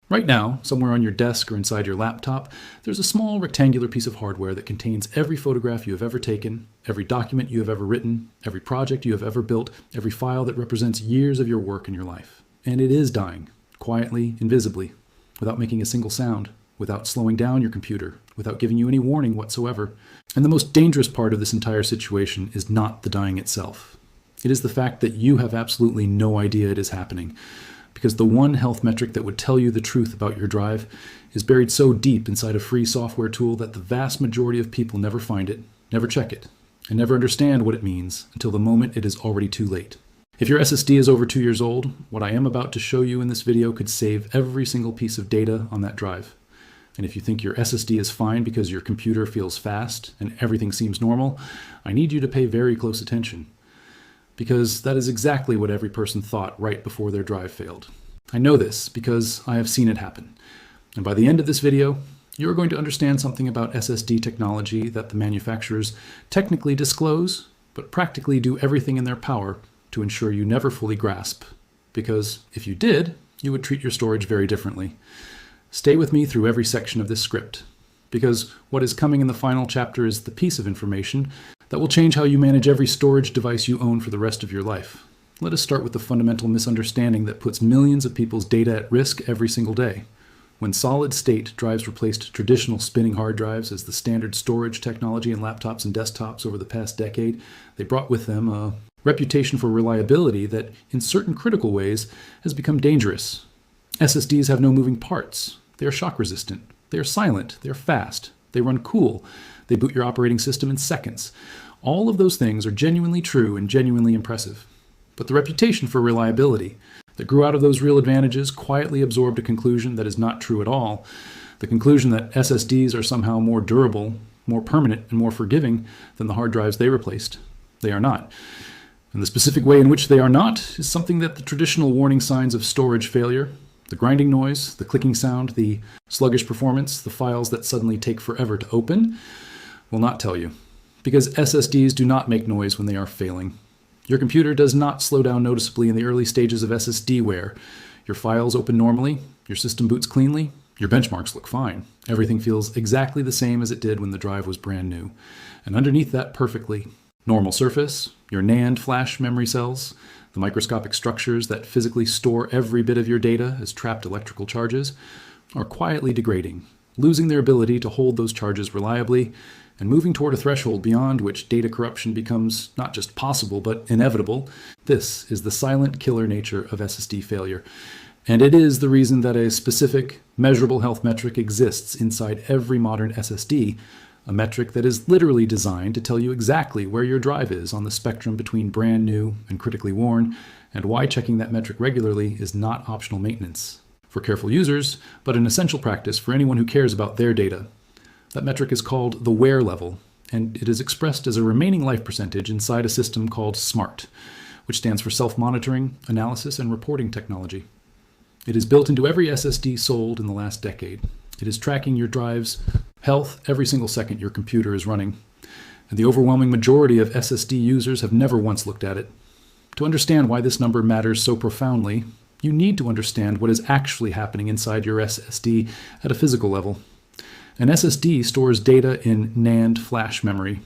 Right now, somewhere on your desk or inside your laptop, there's a small rectangular piece of hardware that contains every photograph you have ever taken, every document you have ever written, every project you have ever built, every file that represents years of your work in your life. And it is dying, quietly, invisibly, without making a single sound, without slowing down your computer, without giving you any warning whatsoever. And the most dangerous part of this entire situation is not the dying itself. It is the fact that you have absolutely no idea it is happening. Because the one health metric that would tell you the truth about your drive is buried so deep inside a free software tool that the vast majority of people never find it, never check it, and never understand what it means until the moment it is already too late. If your SSD is over 2 years old, what I am about to show you in this video could save every single piece of data on that drive. And if you think your SSD is fine because your computer feels fast and everything seems normal, I need you to pay very close attention. Because that is exactly what every person thought right before their drive failed. I know this because I have seen it happen. And by the end of this video, you are going to understand something about SSD technology that the manufacturers technically disclose, but practically do everything in their power to ensure you never fully grasp. Because if you did, you would treat your storage very differently. Stay with me through every section of this script. Because what is coming in the final chapter is the piece of information that will change how you manage every storage device you own for the rest of your life. Let us start with the fundamental misunderstanding that puts millions of people's data at risk every single day. When solid-state drives replaced traditional spinning hard drives as the standard storage technology in laptops and desktops over the past decade, they brought with them a reputation for reliability that, in certain critical ways, has become dangerous. SSDs have no moving parts. They are shock-resistant. They are silent. They are fast. They run cool. They boot your operating system in seconds. All of those things are genuinely true and genuinely impressive. But the reputation for reliability that grew out of those real advantages quietly absorbed a conclusion that is not true at all. The conclusion that SSDs are somehow more durable, more permanent, and more forgiving than the hard drives they replaced. They are not. And the specific way in which they are not is something that the traditional warning signs of storage failure, the grinding noise, the clicking sound, the sluggish performance, the files that suddenly take forever to open, will not tell you. Because SSDs do not make noise when they are failing. Your computer does not slow down noticeably in the early stages of SSD wear. Your files open normally, your system boots cleanly, your benchmarks look fine. Everything feels exactly the same as it did when the drive was brand new. And underneath that perfectly normal surface, your NAND flash memory cells, the microscopic structures that physically store every bit of your data as trapped electrical charges, are quietly degrading, losing their ability to hold those charges reliably, and moving toward a threshold beyond which data corruption becomes not just possible, but inevitable. This is the silent killer nature of SSD failure. And it is the reason that a specific, measurable health metric exists inside every modern SSD, a metric that is literally designed to tell you exactly where your drive is on the spectrum between brand new and critically worn, and why checking that metric regularly is not optional maintenance for careful users, but an essential practice for anyone who cares about their data. That metric is called the wear level, and it is expressed as a remaining life percentage inside a system called SMART, which stands for Self-Monitoring, Analysis, and Reporting Technology. It is built into every SSD sold in the last decade. It is tracking your drive's health every single second your computer is running, and the overwhelming majority of SSD users have never once looked at it. To understand why this number matters so profoundly, you need to understand what is actually happening inside your SSD at a physical level. An SSD stores data in NAND flash memory,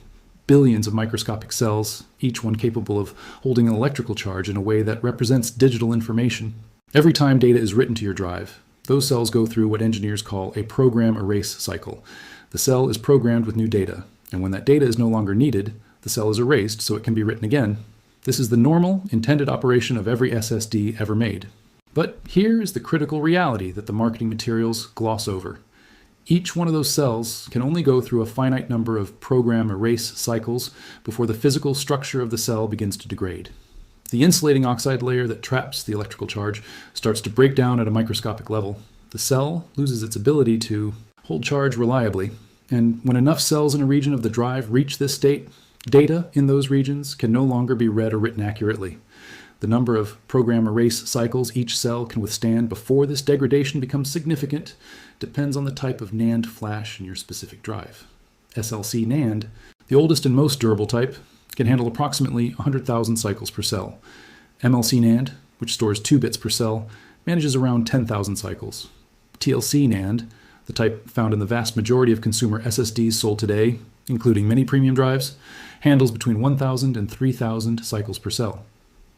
billions of microscopic cells, each one capable of holding an electrical charge in a way that represents digital information. Every time data is written to your drive, those cells go through what engineers call a program erase cycle. The cell is programmed with new data, and when that data is no longer needed, the cell is erased so it can be written again. This is the normal, intended operation of every SSD ever made. But here is the critical reality that the marketing materials gloss over. Each one of those cells can only go through a finite number of program erase cycles before the physical structure of the cell begins to degrade. The insulating oxide layer that traps the electrical charge starts to break down at a microscopic level. The cell loses its ability to hold charge reliably, and when enough cells in a region of the drive reach this state, data in those regions can no longer be read or written accurately. The number of program erase cycles each cell can withstand before this degradation becomes significant depends on the type of NAND flash in your specific drive. SLC NAND, the oldest and most durable type, can handle approximately 100,000 cycles per cell. MLC NAND, which stores 2 bits per cell, manages around 10,000 cycles. TLC NAND, the type found in the vast majority of consumer SSDs sold today, including many premium drives, handles between 1,000 and 3,000 cycles per cell.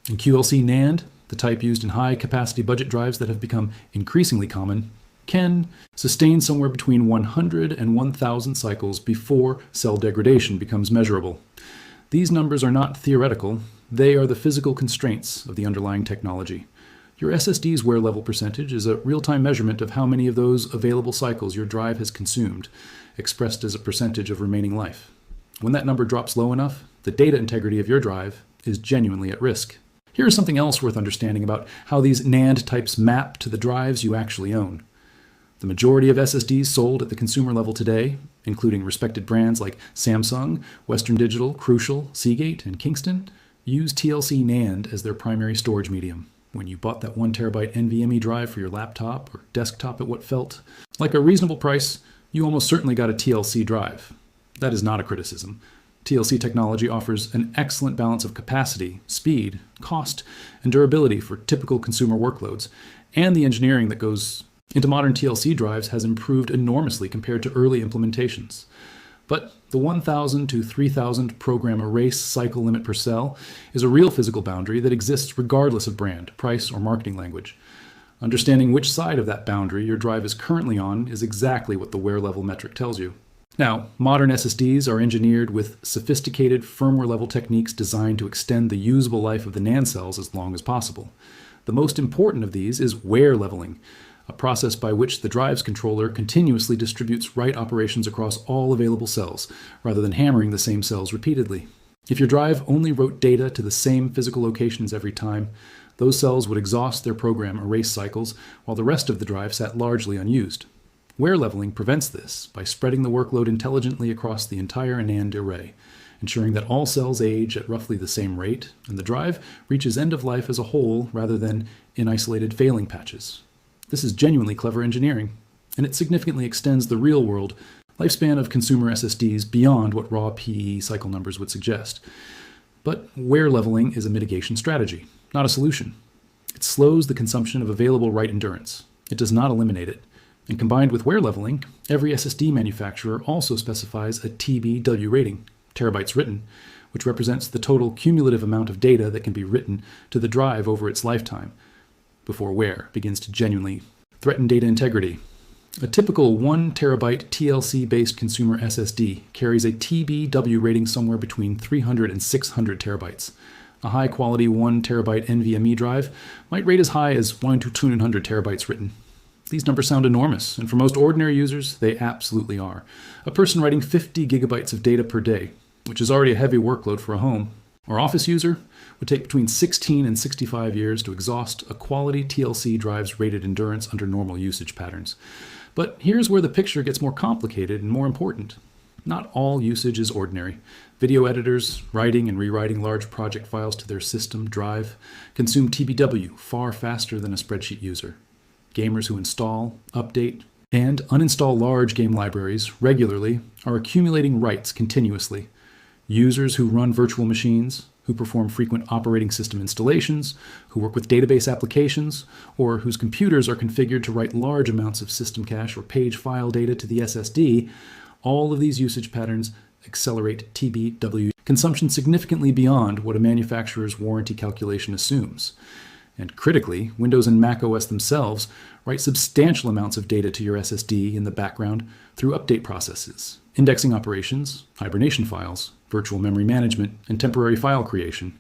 And QLC NAND, the type used in high-capacity budget drives that have become increasingly common, can sustain somewhere between 100 and 1,000 cycles before cell degradation becomes measurable. These numbers are not theoretical, they are the physical constraints of the underlying technology. Your SSD's wear level percentage is a real-time measurement of how many of those available cycles your drive has consumed, expressed as a percentage of remaining life. When that number drops low enough, the data integrity of your drive is genuinely at risk. Here is something else worth understanding about how these NAND types map to the drives you actually own. The majority of SSDs sold at the consumer level today, including respected brands like Samsung, Western Digital, Crucial, Seagate, and Kingston, use TLC NAND as their primary storage medium. When you bought that 1 terabyte NVMe drive for your laptop or desktop at what felt like a reasonable price, you almost certainly got a TLC drive. That is not a criticism. TLC technology offers an excellent balance of capacity, speed, cost, and durability for typical consumer workloads, and the engineering that goes into modern TLC drives has improved enormously compared to early implementations. But the 1,000 to 3,000 program erase cycle limit per cell is a real physical boundary that exists regardless of brand, price, or marketing language. Understanding which side of that boundary your drive is currently on is exactly what the wear level metric tells you. Now, modern SSDs are engineered with sophisticated firmware-level techniques designed to extend the usable life of the NAND cells as long as possible. The most important of these is wear leveling, a process by which the drive's controller continuously distributes write operations across all available cells, rather than hammering the same cells repeatedly. If your drive only wrote data to the same physical locations every time, those cells would exhaust their program erase cycles, while the rest of the drive sat largely unused. Wear leveling prevents this by spreading the workload intelligently across the entire NAND array, ensuring that all cells age at roughly the same rate, and the drive reaches end of life as a whole rather than in isolated failing patches. This is genuinely clever engineering, and it significantly extends the real-world lifespan of consumer SSDs beyond what raw PE cycle numbers would suggest. But wear leveling is a mitigation strategy, not a solution. It slows the consumption of available write endurance. It does not eliminate it. And combined with wear leveling, every SSD manufacturer also specifies a TBW rating, terabytes written, which represents the total cumulative amount of data that can be written to the drive over its lifetime, before wear begins to genuinely threaten data integrity. A typical 1 terabyte TLC-based consumer SSD carries a TBW rating somewhere between 300 and 600 terabytes. A high-quality 1 terabyte NVMe drive might rate as high as 1 to 200 terabytes written. These numbers sound enormous, and for most ordinary users, they absolutely are. A person writing 50 gigabytes of data per day, which is already a heavy workload for a home, or office user, would take between 16 and 65 years to exhaust a quality TLC drive's rated endurance under normal usage patterns. But here's where the picture gets more complicated and more important. Not all usage is ordinary. Video editors, writing and rewriting large project files to their system drive, consume TBW far faster than a spreadsheet user. Gamers who install, update, and uninstall large game libraries regularly are accumulating writes continuously. Users who run virtual machines, who perform frequent operating system installations, who work with database applications, or whose computers are configured to write large amounts of system cache or page file data to the SSD, all of these usage patterns accelerate TBW consumption significantly beyond what a manufacturer's warranty calculation assumes. And critically, Windows and Mac OS themselves write substantial amounts of data to your SSD in the background through update processes, indexing operations, hibernation files, virtual memory management, and temporary file creation.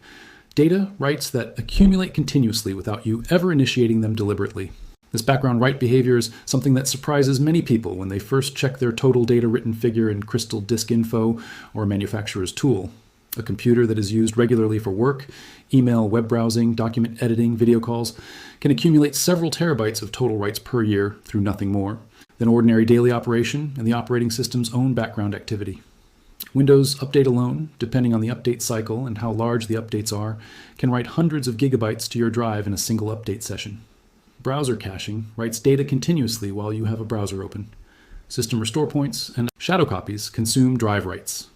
Data writes that accumulate continuously without you ever initiating them deliberately. This background write behavior is something that surprises many people when they first check their total data written figure in Crystal Disk Info or a manufacturer's tool. A computer that is used regularly for work, email, web browsing, document editing, video calls, can accumulate several terabytes of total writes per year through nothing more than ordinary daily operation and the operating system's own background activity. Windows Update alone, depending on the update cycle and how large the updates are, can write hundreds of gigabytes to your drive in a single update session. Browser caching writes data continuously while you have a browser open. System restore points and shadow copies consume drive writes.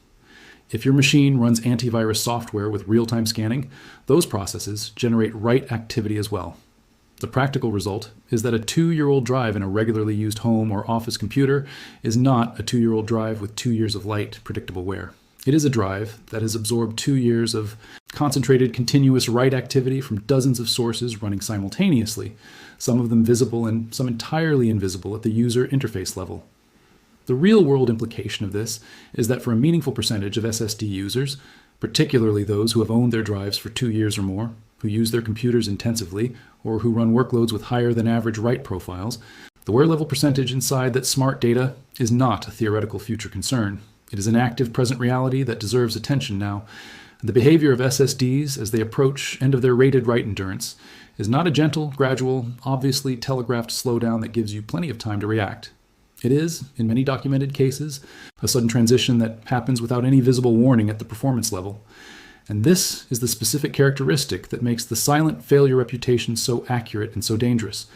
If your machine runs antivirus software with real-time scanning, those processes generate write activity as well. The practical result is that a 2-year-old drive in a regularly used home or office computer is not a 2-year-old drive with 2 years of light, predictable wear. It is a drive that has absorbed 2 years of concentrated, continuous write activity from dozens of sources running simultaneously, some of them visible and some entirely invisible at the user interface level. The real-world implication of this is that for a meaningful percentage of SSD users, particularly those who have owned their drives for 2 years or more, who use their computers intensively, or who run workloads with higher than average write profiles, the wear level percentage inside that smart data is not a theoretical future concern. It is an active present reality that deserves attention now. The behavior of SSDs as they approach end of their rated write endurance is not a gentle, gradual, obviously telegraphed slowdown that gives you plenty of time to react. It is, in many documented cases, a sudden transition that happens without any visible warning at the performance level. And this is the specific characteristic that makes the silent failure reputation so accurate and so dangerous.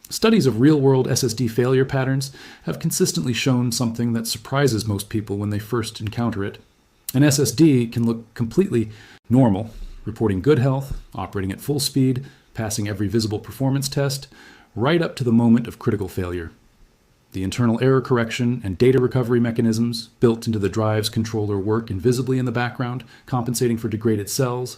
Studies of real-world SSD failure patterns have consistently shown something that surprises most people when they first encounter it. An SSD can look completely normal, reporting good health, operating at full speed, passing every visible performance test, right up to the moment of critical failure. The internal error correction and data recovery mechanisms built into the drive's controller work invisibly in the background, compensating for degraded cells,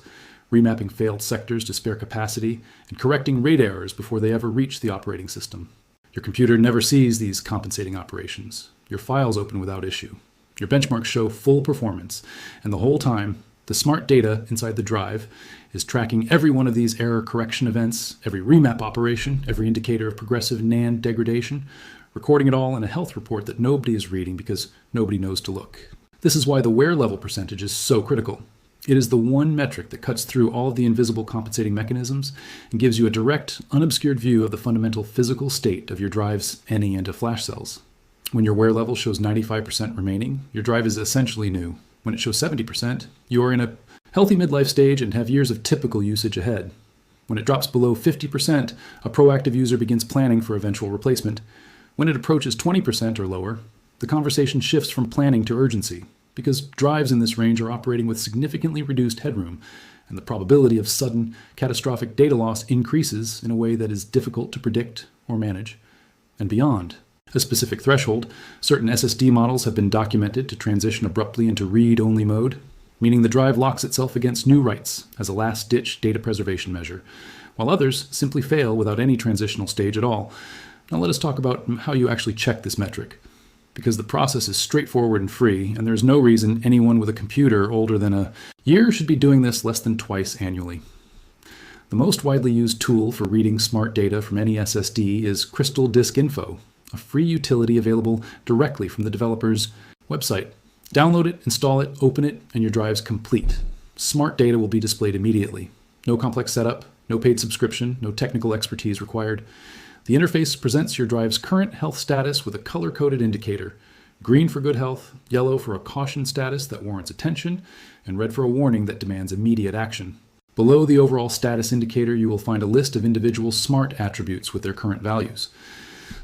remapping failed sectors to spare capacity, and correcting RAID errors before they ever reach the operating system. Your computer never sees these compensating operations. Your files open without issue. Your benchmarks show full performance, and the whole time, the smart data inside the drive is tracking every one of these error correction events, every remap operation, every indicator of progressive NAND degradation, recording it all in a health report that nobody is reading because nobody knows to look. This is why the wear level percentage is so critical. It is the one metric that cuts through all of the invisible compensating mechanisms and gives you a direct, unobscured view of the fundamental physical state of your drive's NE and flash cells. When your wear level shows 95% remaining, your drive is essentially new. When it shows 70%, you are in a healthy midlife stage and have years of typical usage ahead. When it drops below 50%, a proactive user begins planning for eventual replacement. When it approaches 20% or lower, the conversation shifts from planning to urgency, because drives in this range are operating with significantly reduced headroom, and the probability of sudden, catastrophic data loss increases in a way that is difficult to predict or manage. And beyond a specific threshold, certain SSD models have been documented to transition abruptly into read-only mode, meaning the drive locks itself against new writes as a last-ditch data preservation measure, while others simply fail without any transitional stage at all. Now let us talk about how you actually check this metric, because the process is straightforward and free, and there's no reason anyone with a computer older than a year should be doing this less than twice annually. The most widely used tool for reading smart data from any SSD is Crystal Disk Info, a free utility available directly from the developer's website. Download it, install it, open it, and your drive's complete. Smart data will be displayed immediately. No complex setup, no paid subscription, no technical expertise required. The interface presents your drive's current health status with a color-coded indicator: green for good health, yellow for a caution status that warrants attention, and red for a warning that demands immediate action. Below the overall status indicator, you will find a list of individual smart attributes with their current values.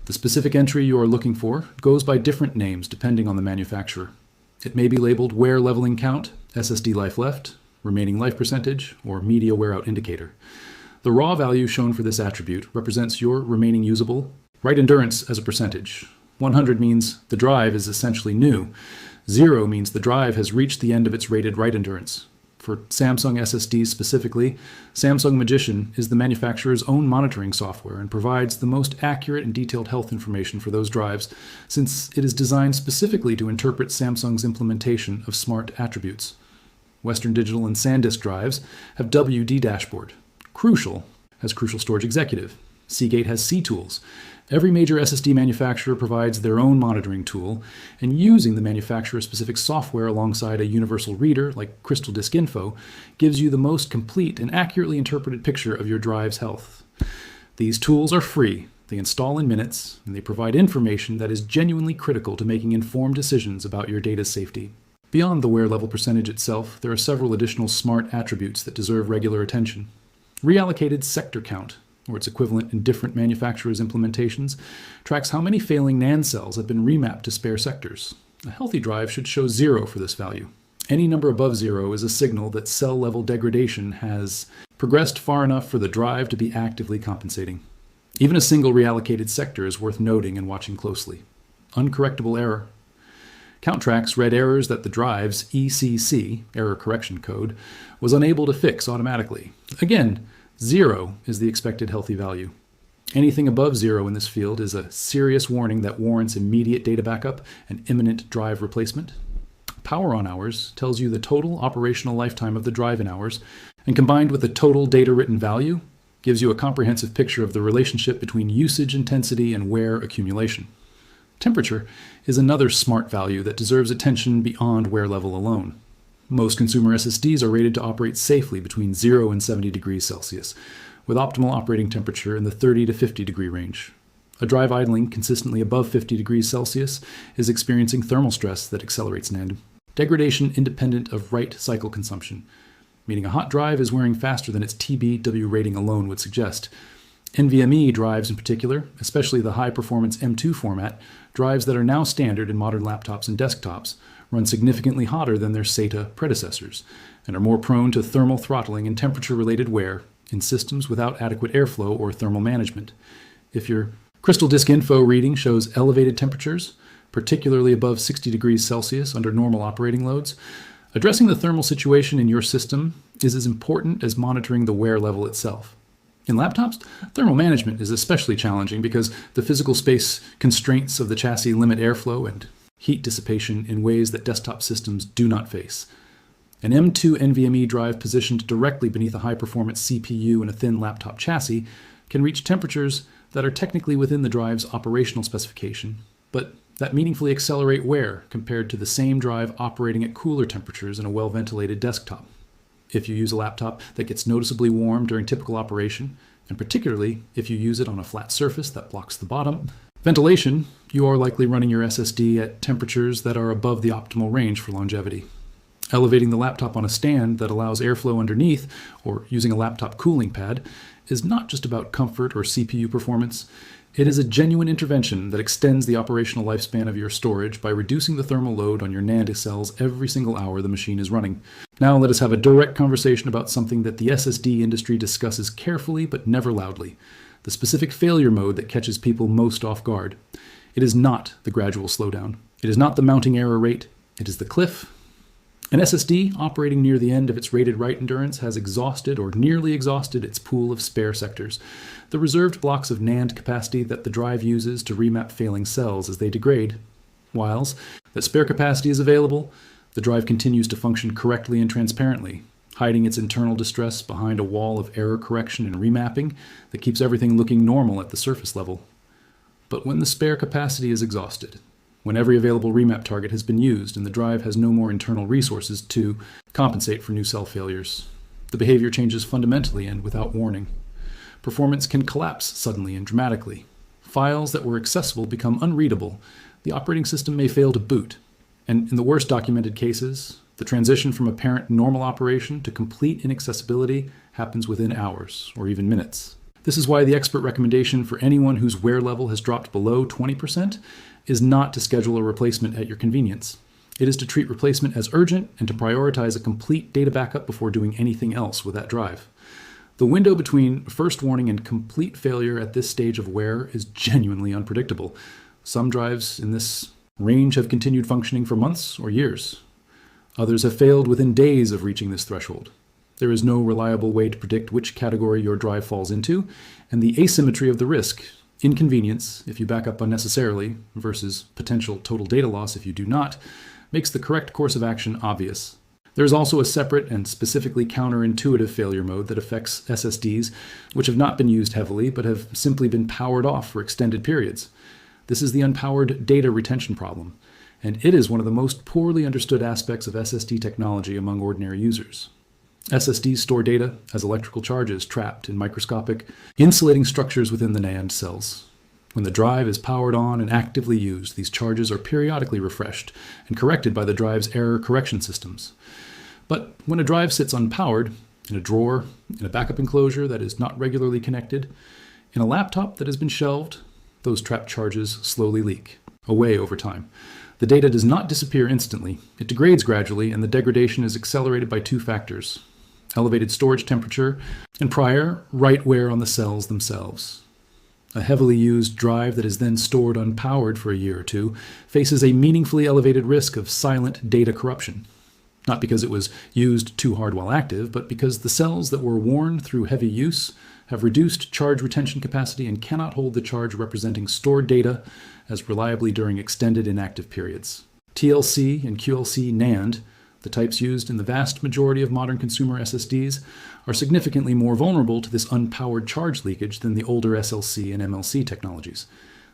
The specific entry you are looking for goes by different names depending on the manufacturer. It may be labeled wear leveling count, SSD life left, remaining life percentage, or media wear out indicator. The raw value shown for this attribute represents your remaining usable write endurance as a percentage. 100 means the drive is essentially new. 0 means the drive has reached the end of its rated write endurance. For Samsung SSDs specifically, Samsung Magician is the manufacturer's own monitoring software and provides the most accurate and detailed health information for those drives, since it is designed specifically to interpret Samsung's implementation of smart attributes. Western Digital and SanDisk drives have WD Dashboard. Crucial has Crucial Storage Executive. Seagate has C-Tools. Every major SSD manufacturer provides their own monitoring tool, and using the manufacturer-specific software alongside a universal reader like Crystal Disk Info gives you the most complete and accurately interpreted picture of your drive's health. These tools are free, they install in minutes, and they provide information that is genuinely critical to making informed decisions about your data's safety. Beyond the wear level percentage itself, there are several additional smart attributes that deserve regular attention. Reallocated sector count, or its equivalent in different manufacturers' implementations, tracks how many failing NAND cells have been remapped to spare sectors. A healthy drive should show 0 for this value. Any number above 0 is a signal that cell-level degradation has progressed far enough for the drive to be actively compensating. Even a single reallocated sector is worth noting and watching closely. Uncorrectable error. CountTrax read errors that the drive's ECC, error correction code, was unable to fix automatically. Again, 0 is the expected healthy value. Anything above 0 in this field is a serious warning that warrants immediate data backup and imminent drive replacement. Power on hours tells you the total operational lifetime of the drive in hours, and combined with the total data written value, gives you a comprehensive picture of the relationship between usage intensity and wear accumulation. Temperature is another smart value that deserves attention beyond wear level alone. Most consumer SSDs are rated to operate safely between 0 and 70 degrees Celsius, with optimal operating temperature in the 30 to 50 degree range. A drive idling consistently above 50 degrees Celsius is experiencing thermal stress that accelerates NAND degradation independent of write cycle consumption, meaning a hot drive is wearing faster than its TBW rating alone would suggest. NVMe drives in particular, especially the high-performance M2 format, drives that are now standard in modern laptops and desktops, run significantly hotter than their SATA predecessors, and are more prone to thermal throttling and temperature-related wear in systems without adequate airflow or thermal management. If your Crystal Disk Info reading shows elevated temperatures, particularly above 60 degrees Celsius under normal operating loads, addressing the thermal situation in your system is as important as monitoring the wear level itself. In laptops, thermal management is especially challenging because the physical space constraints of the chassis limit airflow and heat dissipation in ways that desktop systems do not face. An M2 NVMe drive positioned directly beneath a high-performance CPU in a thin laptop chassis can reach temperatures that are technically within the drive's operational specification, but that meaningfully accelerate wear compared to the same drive operating at cooler temperatures in a well-ventilated desktop. If you use a laptop that gets noticeably warm during typical operation, and particularly if you use it on a flat surface that blocks the bottom ventilation, you are likely running your SSD at temperatures that are above the optimal range for longevity. Elevating the laptop on a stand that allows airflow underneath, or using a laptop cooling pad, is not just about comfort or CPU performance. It is a genuine intervention that extends the operational lifespan of your storage by reducing the thermal load on your NAND cells every single hour the machine is running. Now let us have a direct conversation about something that the SSD industry discusses carefully but never loudly: the specific failure mode that catches people most off guard. It is not the gradual slowdown. It is not the mounting error rate. It is the cliff. An SSD operating near the end of its rated write endurance has exhausted or nearly exhausted its pool of spare sectors, the reserved blocks of NAND capacity that the drive uses to remap failing cells as they degrade. Whilst that spare capacity is available, the drive continues to function correctly and transparently, hiding its internal distress behind a wall of error correction and remapping that keeps everything looking normal at the surface level. But when the spare capacity is exhausted, when every available remap target has been used and the drive has no more internal resources to compensate for new cell failures, the behavior changes fundamentally and without warning. Performance can collapse suddenly and dramatically. Files that were accessible become unreadable. The operating system may fail to boot. And in the worst documented cases, the transition from apparent normal operation to complete inaccessibility happens within hours or even minutes. This is why the expert recommendation for anyone whose wear level has dropped below 20% is not to schedule a replacement at your convenience. It is to treat replacement as urgent and to prioritize a complete data backup before doing anything else with that drive. The window between first warning and complete failure at this stage of wear is genuinely unpredictable. Some drives in this range have continued functioning for months or years. Others have failed within days of reaching this threshold. There is no reliable way to predict which category your drive falls into, and the asymmetry of the risk, inconvenience if you back up unnecessarily versus potential total data loss if you do not, makes the correct course of action obvious. There is also a separate and specifically counterintuitive failure mode that affects SSDs which have not been used heavily but have simply been powered off for extended periods. This is the unpowered data retention problem, and it is one of the most poorly understood aspects of SSD technology among ordinary users. SSDs store data as electrical charges trapped in microscopic, insulating structures within the NAND cells. When the drive is powered on and actively used, these charges are periodically refreshed and corrected by the drive's error correction systems. But when a drive sits unpowered, in a drawer, in a backup enclosure that is not regularly connected, in a laptop that has been shelved, those trapped charges slowly leak away over time. The data does not disappear instantly. It degrades gradually, and the degradation is accelerated by two factors: elevated storage temperature, and prior write wear on the cells themselves. A heavily used drive that is then stored unpowered for a year or two faces a meaningfully elevated risk of silent data corruption. Not because it was used too hard while active, but because the cells that were worn through heavy use have reduced charge retention capacity and cannot hold the charge representing stored data as reliably during extended inactive periods. TLC and QLC NAND, the types used in the vast majority of modern consumer SSDs, are significantly more vulnerable to this unpowered charge leakage than the older SLC and MLC technologies.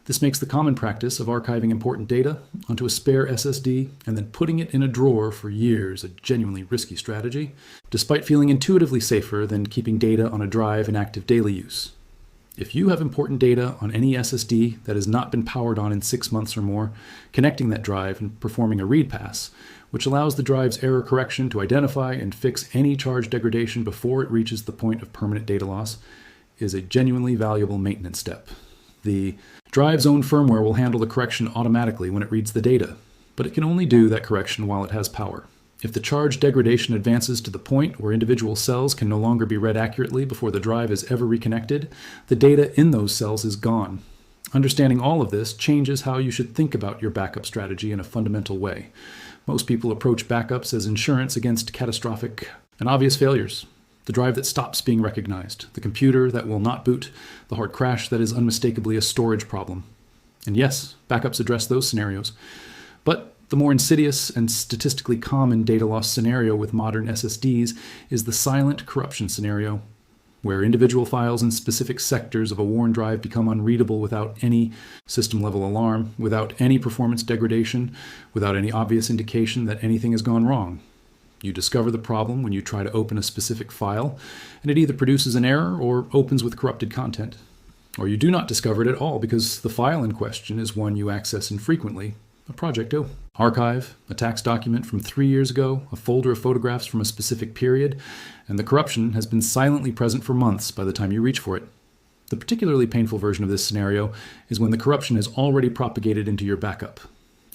This makes the common practice of archiving important data onto a spare SSD and then putting it in a drawer for years a genuinely risky strategy, despite feeling intuitively safer than keeping data on a drive in active daily use. If you have important data on any SSD that has not been powered on in 6 months or more, connecting that drive and performing a read pass, which allows the drive's error correction to identify and fix any charge degradation before it reaches the point of permanent data loss, is a genuinely valuable maintenance step. The drive's own firmware will handle the correction automatically when it reads the data, but it can only do that correction while it has power. If the charge degradation advances to the point where individual cells can no longer be read accurately before the drive is ever reconnected, the data in those cells is gone. Understanding all of this changes how you should think about your backup strategy in a fundamental way. Most people approach backups as insurance against catastrophic and obvious failures. The drive that stops being recognized, the computer that will not boot, the hard crash that is unmistakably a storage problem. And yes, backups address those scenarios. But the more insidious and statistically common data loss scenario with modern SSDs is the silent corruption scenario, where individual files in specific sectors of a worn drive become unreadable without any system-level alarm, without any performance degradation, without any obvious indication that anything has gone wrong. You discover the problem when you try to open a specific file, and it either produces an error or opens with corrupted content. Or you do not discover it at all because the file in question is one you access infrequently, a project archive, a tax document from 3 years ago, a folder of photographs from a specific period, and the corruption has been silently present for months by the time you reach for it. The particularly painful version of this scenario is when the corruption has already propagated into your backup.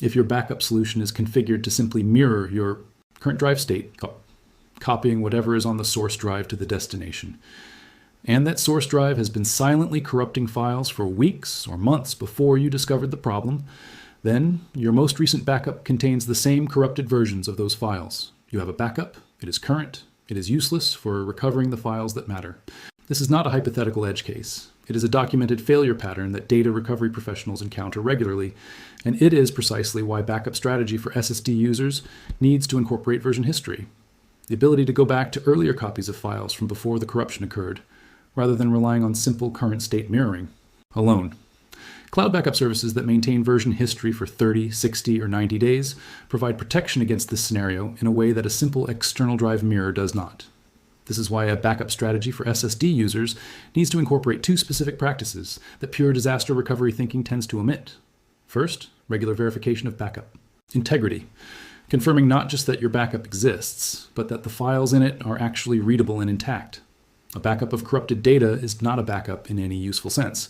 If your backup solution is configured to simply mirror your current drive state, copying whatever is on the source drive to the destination. And that source drive has been silently corrupting files for weeks or months before you discovered the problem, then your most recent backup contains the same corrupted versions of those files. You have a backup, it is current, it is useless for recovering the files that matter. This is not a hypothetical edge case. It is a documented failure pattern that data recovery professionals encounter regularly, and it is precisely why backup strategy for SSD users needs to incorporate version history, the ability to go back to earlier copies of files from before the corruption occurred, rather than relying on simple current state mirroring alone. Cloud backup services that maintain version history for 30, 60, or 90 days provide protection against this scenario in a way that a simple external drive mirror does not. This is why a backup strategy for SSD users needs to incorporate two specific practices that pure disaster recovery thinking tends to omit. First, regular verification of backup. Integrity, confirming not just that your backup exists, but that the files in it are actually readable and intact. A backup of corrupted data is not a backup in any useful sense.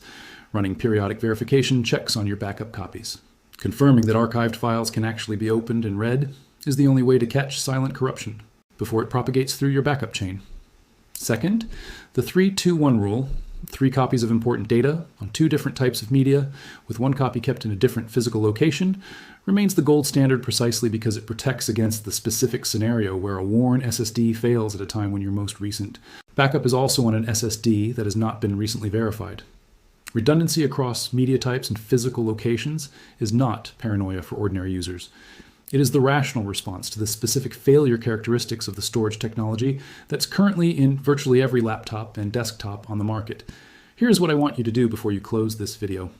Running periodic verification checks on your backup copies. Confirming that archived files can actually be opened and read is the only way to catch silent corruption before it propagates through your backup chain. Second, the 3-2-1 rule, 3 copies of important data on 2 different types of media with 1 copy kept in a different physical location, remains the gold standard precisely because it protects against the specific scenario where a worn SSD fails at a time when your most recent backup is also on an SSD that has not been recently verified. Redundancy across media types and physical locations is not paranoia for ordinary users. It is the rational response to the specific failure characteristics of the storage technology that's currently in virtually every laptop and desktop on the market. Here's what I want you to do before you close this video.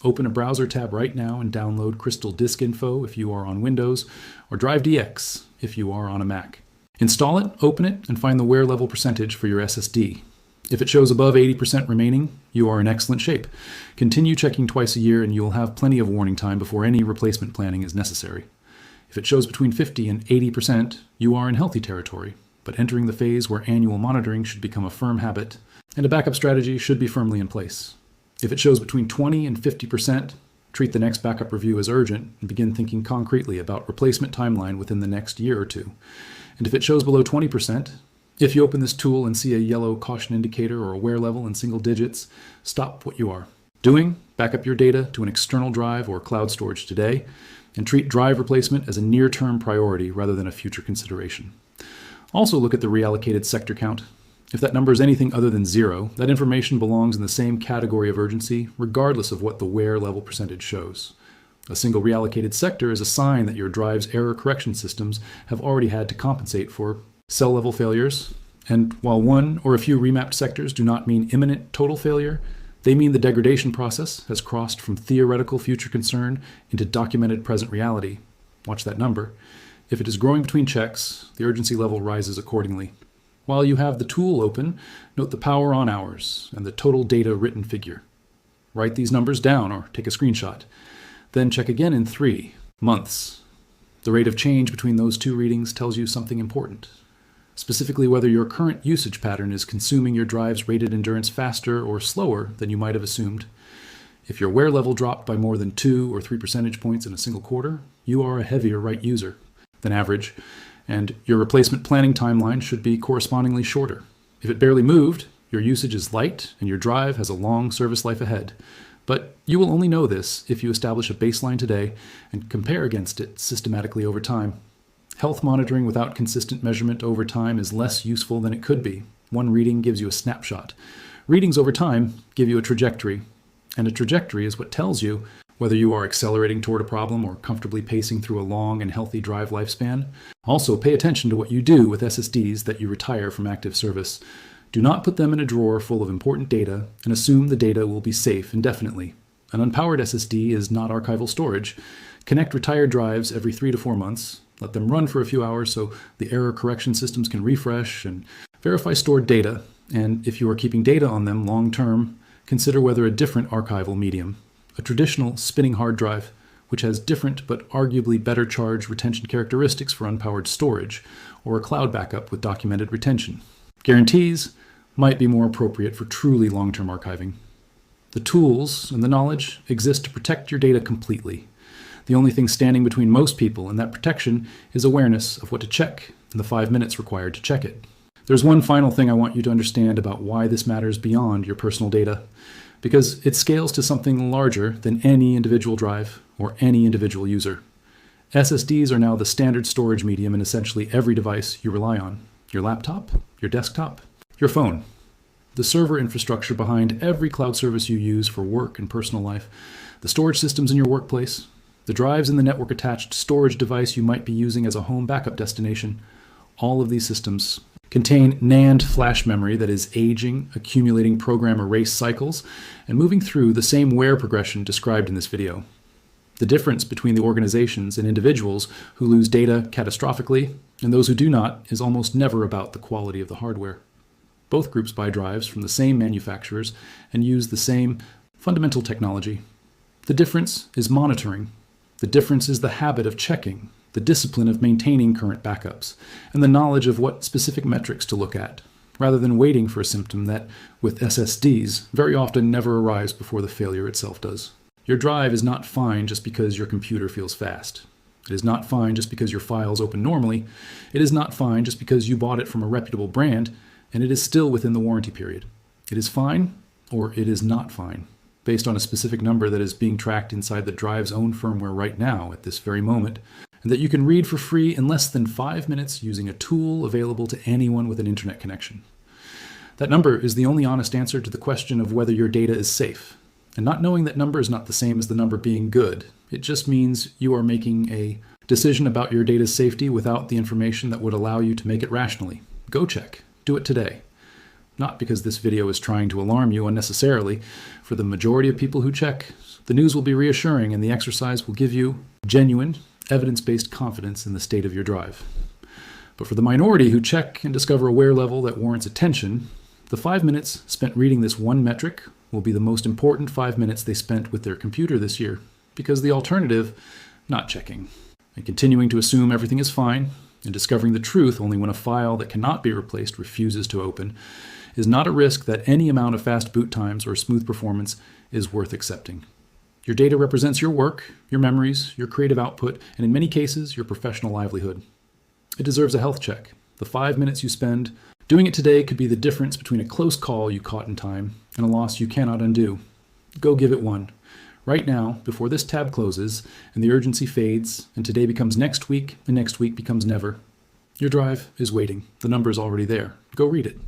Open a browser tab right now and download Crystal Disk Info if you are on Windows, or DriveDX if you are on a Mac. Install it, open it, and find the wear level percentage for your SSD. If it shows above 80% remaining, you are in excellent shape. Continue checking twice a year and you will have plenty of warning time before any replacement planning is necessary. If it shows between 50 and 80%, you are in healthy territory, but entering the phase where annual monitoring should become a firm habit, and a backup strategy should be firmly in place. If it shows between 20 and 50%, treat the next backup review as urgent and begin thinking concretely about replacement timeline within the next year or two. And if it shows below 20%, If you open this tool and see a yellow caution indicator or a wear level in single digits, stop what you are doing, back up your data to an external drive or cloud storage today, and treat drive replacement as a near-term priority rather than a future consideration. Also look at the reallocated sector count. If that number is anything other than 0, that information belongs in the same category of urgency, regardless of what the wear level percentage shows. A single reallocated sector is a sign that your drive's error correction systems have already had to compensate for cell level failures, and while one or a few remapped sectors do not mean imminent total failure, they mean the degradation process has crossed from theoretical future concern into documented present reality. Watch that number. If it is growing between checks, the urgency level rises accordingly. While you have the tool open, note the power on hours and the total data written figure. Write these numbers down or take a screenshot. Then check again in 3 months. The rate of change between those two readings tells you something important. Specifically, whether your current usage pattern is consuming your drive's rated endurance faster or slower than you might have assumed. If your wear level dropped by more than 2 or 3 percentage points in a single quarter, you are a heavier write user than average, and your replacement planning timeline should be correspondingly shorter. If it barely moved, your usage is light and your drive has a long service life ahead. But you will only know this if you establish a baseline today and compare against it systematically over time. Health monitoring without consistent measurement over time is less useful than it could be. One reading gives you a snapshot. Readings over time give you a trajectory, and a trajectory is what tells you whether you are accelerating toward a problem or comfortably pacing through a long and healthy drive lifespan. Also, pay attention to what you do with SSDs that you retire from active service. Do not put them in a drawer full of important data and assume the data will be safe indefinitely. An unpowered SSD is not archival storage. Connect retired drives every 3 to 4 months. Let them run for a few hours so the error correction systems can refresh and verify stored data. And if you are keeping data on them long term, consider whether a different archival medium, a traditional spinning hard drive, which has different but arguably better charge retention characteristics for unpowered storage, or a cloud backup with documented retention. Guarantees might be more appropriate for truly long-term archiving. The tools and the knowledge exist to protect your data completely. The only thing standing between most people and that protection is awareness of what to check and the 5 minutes required to check it. There's one final thing I want you to understand about why this matters beyond your personal data, because it scales to something larger than any individual drive or any individual user. SSDs are now the standard storage medium in essentially every device you rely on. Your laptop, your desktop, your phone. The server infrastructure behind every cloud service you use for work and personal life, the storage systems in your workplace, the drives in the network-attached storage device you might be using as a home backup destination. All of these systems contain NAND flash memory that is aging, accumulating program erase cycles, and moving through the same wear progression described in this video. The difference between the organizations and individuals who lose data catastrophically and those who do not is almost never about the quality of the hardware. Both groups buy drives from the same manufacturers and use the same fundamental technology. The difference is monitoring. The difference is the habit of checking, the discipline of maintaining current backups, and the knowledge of what specific metrics to look at, rather than waiting for a symptom that, with SSDs, very often never arrives before the failure itself does. Your drive is not fine just because your computer feels fast. It is not fine just because your files open normally. It is not fine just because you bought it from a reputable brand, and it is still within the warranty period. It is fine, or it is not fine, based on a specific number that is being tracked inside the drive's own firmware right now at this very moment, and that you can read for free in less than 5 minutes using a tool available to anyone with an internet connection. That number is the only honest answer to the question of whether your data is safe. And not knowing that number is not the same as the number being good. It just means you are making a decision about your data's safety without the information that would allow you to make it rationally. Go check. Do it today. Not because this video is trying to alarm you unnecessarily. For the majority of people who check, the news will be reassuring and the exercise will give you genuine, evidence-based confidence in the state of your drive. But for the minority who check and discover a wear level that warrants attention, the 5 minutes spent reading this one metric will be the most important 5 minutes they spent with their computer this year, because the alternative, not checking, and continuing to assume everything is fine, and discovering the truth only when a file that cannot be replaced refuses to open, is not a risk that any amount of fast boot times or smooth performance is worth accepting. Your data represents your work, your memories, your creative output, and in many cases, your professional livelihood. It deserves a health check. The 5 minutes you spend Doing it today could be the difference between a close call you caught in time and a loss you cannot undo. Go give it one. Right now, before this tab closes and the urgency fades and today becomes next week and next week becomes never. Your drive is waiting. The number is already there. Go read it.